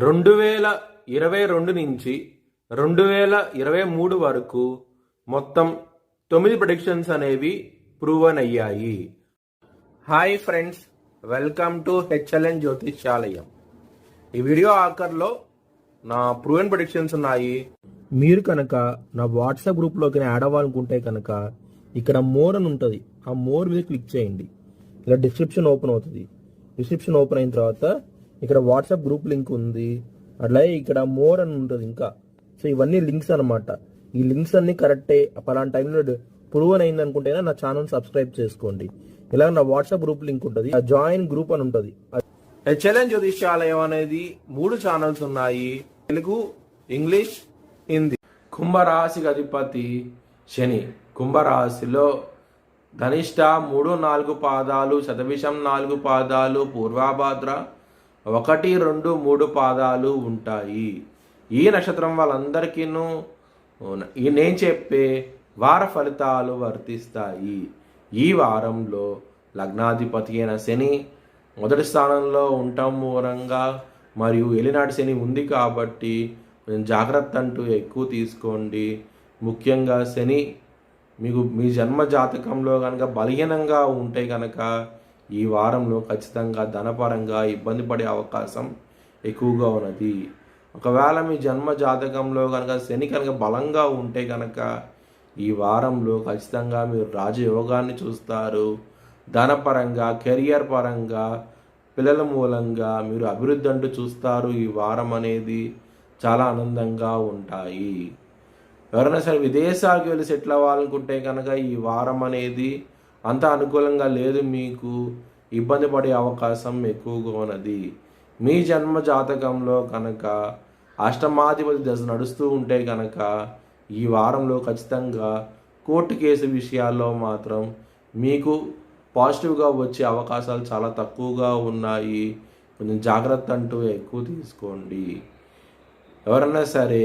2022 నుంచి 2023 వరకు మొత్తం 9 ప్రెడిక్షన్స్ అనేవి ప్రూవన్ అయ్యాయి. Hi friends, welcome to HLN జ్యోతిష్యాలయం. ఈ వీడియో ఆఖర్లో నా ప్రూవన్ ప్రెడిక్షన్స్ ఉన్నాయి. మీరు కనుక నా వాట్సాప్ గ్రూప్లోకి యాడ్ అవ్వాలనుకుంటే కనుక ఇక్కడ మోర్ అని ఉంటుంది, ఆ మోర్ మీద క్లిక్ చేయండి. ఇలా డిస్క్రిప్షన్ ఓపెన్ అవుతుంది. డిస్క్రిప్షన్ ఓపెన్ అయిన తర్వాత ఇక్కడ వాట్సాప్ గ్రూప్ లింక్ ఉంది, అట్లాగే ఇక్కడ మోర్ అని ఉంటుంది ఇంకా. సో ఇవన్నీ లింక్స్ అనమాట. ఈ లింక్స్ అన్ని కరెక్టే. పలానా టైంలో ప్రూవన్ అయింది అనుకుంటేనే నా ఛానల్ సబ్స్క్రైబ్ చేసుకోండి. ఇలా నా వాట్సాప్ గ్రూప్ లింక్ ఉంటుంది, జాయిన్ గ్రూప్ అని ఉంటుంది. హెచ్ఎల్ఎన్ జ్యోతిష్యాలయం అనేది 3 ఛానల్స్ ఉన్నాయి, తెలుగు, ఇంగ్లీష్, హిందీ. కుంభరాశికి అధిపతి శని. కుంభరాశిలో ధనిష్ట 3-4 పాదాలు, శతభిషం 4 పాదాలు, పూర్వభాద్ర 1, 2, 3 పాదాలు ఉంటాయి. ఈ నక్షత్రం వాళ్ళందరికీను నేను చెప్పే వార ఫలితాలు వర్తిస్తాయి. ఈ వారంలో లగ్నాధిపతి అయిన శని మొదటి స్థానంలో ఉండటం మూలంగా మరియు ఏలినాటి శని ఉంది కాబట్టి కొంచెం జాగ్రత్త అంటూ ఎక్కువ తీసుకోండి. ముఖ్యంగా శని మీకు మీ జన్మ జాతకంలో కనుక బలహీనంగా ఉంటే కనుక ఈ వారంలో ఖచ్చితంగా ధనపరంగా ఇబ్బంది పడే అవకాశం ఎక్కువగా ఉన్నది. ఒకవేళ మీ జన్మ జాతకంలో కనుక శని కనుక బలంగా ఉంటే కనుక ఈ వారంలో ఖచ్చితంగా మీరు రాజయోగాన్ని చూస్తారు. ధనపరంగా, కెరియర్ పరంగా, పిల్లల మూలంగా మీరు అభివృద్ధి అంటూ చూస్తారు. ఈ వారం అనేది చాలా ఆనందంగా ఉంటాయి. ఎవరైనా సరే విదేశాలకు వెళ్ళి సెటిల్ అవ్వాలనుకుంటే కనుక ఈ వారం అనేది అంత అనుకూలంగా లేదు, మీకు ఇబ్బంది పడే అవకాశం ఎక్కువగా ఉన్నది. మీ జన్మ జాతకంలో కనుక అష్టమాధిపతి దశ నడుస్తూ ఉంటే కనుక ఈ వారంలో ఖచ్చితంగా కోర్టు కేసు విషయాల్లో మాత్రం మీకు పాజిటివ్గా వచ్చే అవకాశాలు చాలా తక్కువగా ఉన్నాయి. కొంచెం జాగ్రత్త అంటూ ఎక్కువ తీసుకోండి. ఎవరైనా సరే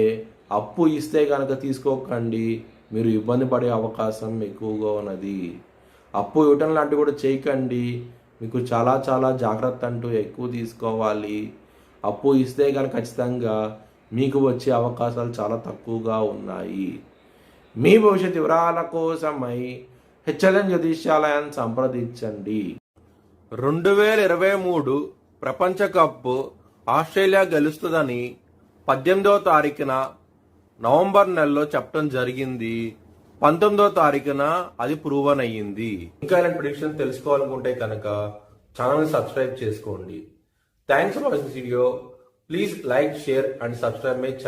అప్పు ఇస్తే కనుక తీసుకోకండి, మీరు ఇబ్బంది పడే అవకాశం ఎక్కువగా ఉన్నది. అప్పు ఇవ్వటం లాంటివి కూడా చేయకండి, మీకు చాలా చాలా జాగ్రత్త అంటూ ఎక్కువ తీసుకోవాలి. అప్పు ఇస్తే కనుక ఖచ్చితంగా మీకు వచ్చే అవకాశాలు చాలా తక్కువగా ఉన్నాయి. మీ భవిష్యత్ వివరాల కోసమై హెచ్ఎల్ఎన్ జ్యోతిష్యాలయాన్ని సంప్రదించండి. 2023 ప్రపంచ కప్ ఆస్ట్రేలియా గెలుస్తుందని 18వ తారీఖున నవంబర్ నెలలో చెప్పడం జరిగింది. 19వ తారీఖున అది ప్రూవన్ అయ్యింది. ఇంకా ఇలాంటి ప్రిడిక్షన్ తెలుసుకోవాలనుకుంటే కనుక ఛానల్ సబ్స్క్రైబ్ చేసుకోండి. Thanks for watching video. Please like, share and subscribe my channel.